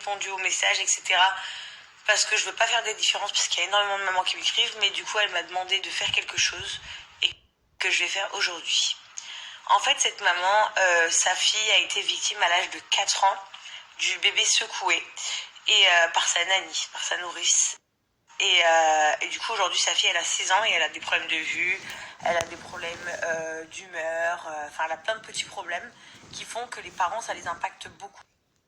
répondu aux messages, etc. Parce que je veux pas faire des différences, parce qu'il y a énormément de mamans qui m'écrivent, mais du coup elle m'a demandé de faire quelque chose et que je vais faire aujourd'hui. En fait, cette maman, sa fille a été victime à l'âge de 4 ans du bébé secoué et par sa nanny, par sa nourrice. Et du coup, aujourd'hui, sa fille, elle a 6 ans et elle a des problèmes de vue, elle a des problèmes d'humeur, enfin, elle a plein de petits problèmes qui font que les parents, ça les impacte beaucoup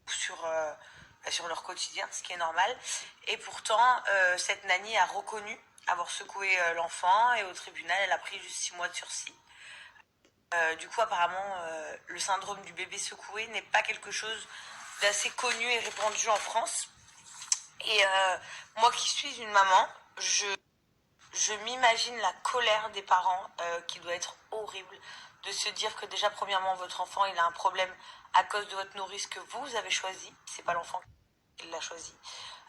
sur leur quotidien, ce qui est normal. Et pourtant, cette nanny a reconnu avoir secoué l'enfant et au tribunal, elle a pris juste 6 mois de sursis. Du coup, apparemment, le syndrome du bébé secoué n'est pas quelque chose d'assez connu et répandu en France. Et moi qui suis une maman, je m'imagine la colère des parents qui doit être horrible de se dire que déjà, premièrement, votre enfant, il a un problème à cause de votre nourrice que vous avez choisi. C'est pas l'enfant qui l'a choisi.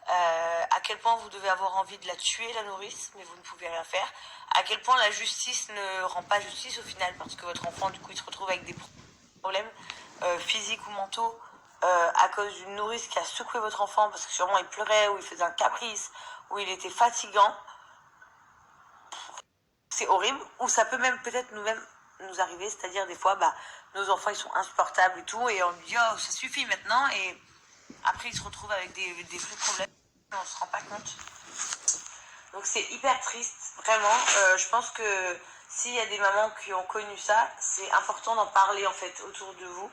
À quel point vous devez avoir envie de la tuer, la nourrice, mais vous ne pouvez rien faire. À quel point la justice ne rend pas justice au final, parce que votre enfant, du coup, il se retrouve avec des problèmes physiques ou mentaux à cause d'une nourrice qui a secoué votre enfant, parce que sûrement il pleurait, ou il faisait un caprice, ou il était fatigant. C'est horrible, ou ça peut même peut-être nous arriver, c'est-à-dire des fois, nos enfants, ils sont insupportables et tout, et on lui dit, oh, ça suffit maintenant, et après, ils se retrouvent avec des vrais problèmes, et on se rend pas compte. Donc c'est hyper triste, vraiment. Je pense que s'il y a des mamans qui ont connu ça, c'est important d'en parler en fait autour de vous.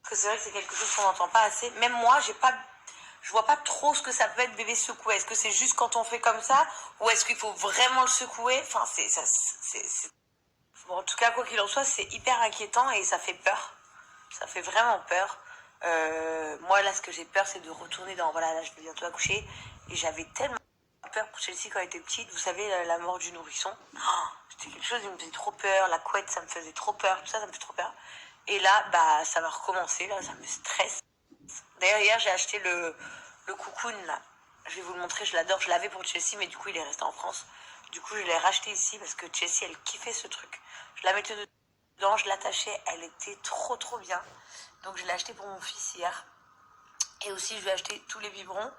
Parce que c'est vrai que c'est quelque chose qu'on n'entend pas assez. Même moi, je vois pas trop ce que ça peut être bébé secoué. Est-ce que c'est juste quand on fait comme ça, ou est-ce qu'il faut vraiment le secouer? Enfin, Bon, en tout cas, quoi qu'il en soit, c'est hyper inquiétant et ça fait peur. Ça fait vraiment peur. Moi, là, ce que j'ai peur, c'est de retourner dans... Voilà, là, je vais bientôt accoucher. Et j'avais tellement peur pour Chelsea quand elle était petite. Vous savez, la mort du nourrisson. Oh, c'était quelque chose qui me faisait trop peur. La couette, ça me faisait trop peur. Tout ça, ça me fait trop peur. Et là, ça va recommencer. Là, ça me stresse. D'ailleurs, hier, j'ai acheté le cocoon, là. Je vais vous le montrer, je l'adore. Je l'avais pour Chelsea, mais du coup, il est resté en France. Du coup, je l'ai racheté ici parce que Chelsea, elle kiffait ce truc. Je la mettais dedans, je l'attachais. Elle était trop, trop bien. Donc, je l'ai acheté pour mon fils hier. Et aussi, je lui ai acheté tous les biberons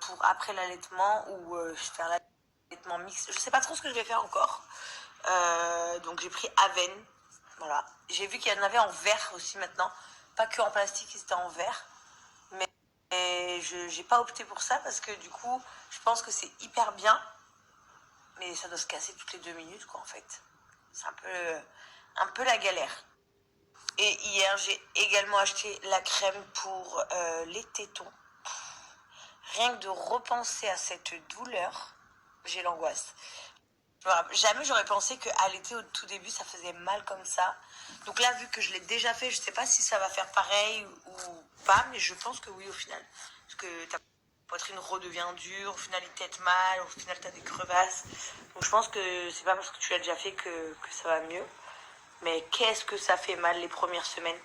pour après l'allaitement ou faire l'allaitement mixte. Je sais pas trop ce que je vais faire encore. Donc, j'ai pris Aven. Voilà. J'ai vu qu'il y en avait en verre aussi maintenant. Pas que en plastique, c'était en verre. Mais je j'ai pas opté pour ça parce que du coup, je pense que c'est hyper bien. Mais ça doit se casser toutes les 2 minutes, quoi, en fait. C'est un peu la galère. Et hier, j'ai également acheté la crème pour les tétons. Rien que de repenser à cette douleur, j'ai l'angoisse. Voilà. Jamais j'aurais pensé qu'à l'été, au tout début, ça faisait mal comme ça. Donc là, vu que je l'ai déjà fait, je sais pas si ça va faire pareil ou pas, mais je pense que oui au final. Parce que ta poitrine redevient dure, au final il t'aide mal, au final t'as des crevasses. Donc je pense que c'est pas parce que tu l'as déjà fait que ça va mieux. Mais qu'est-ce que ça fait mal les premières semaines.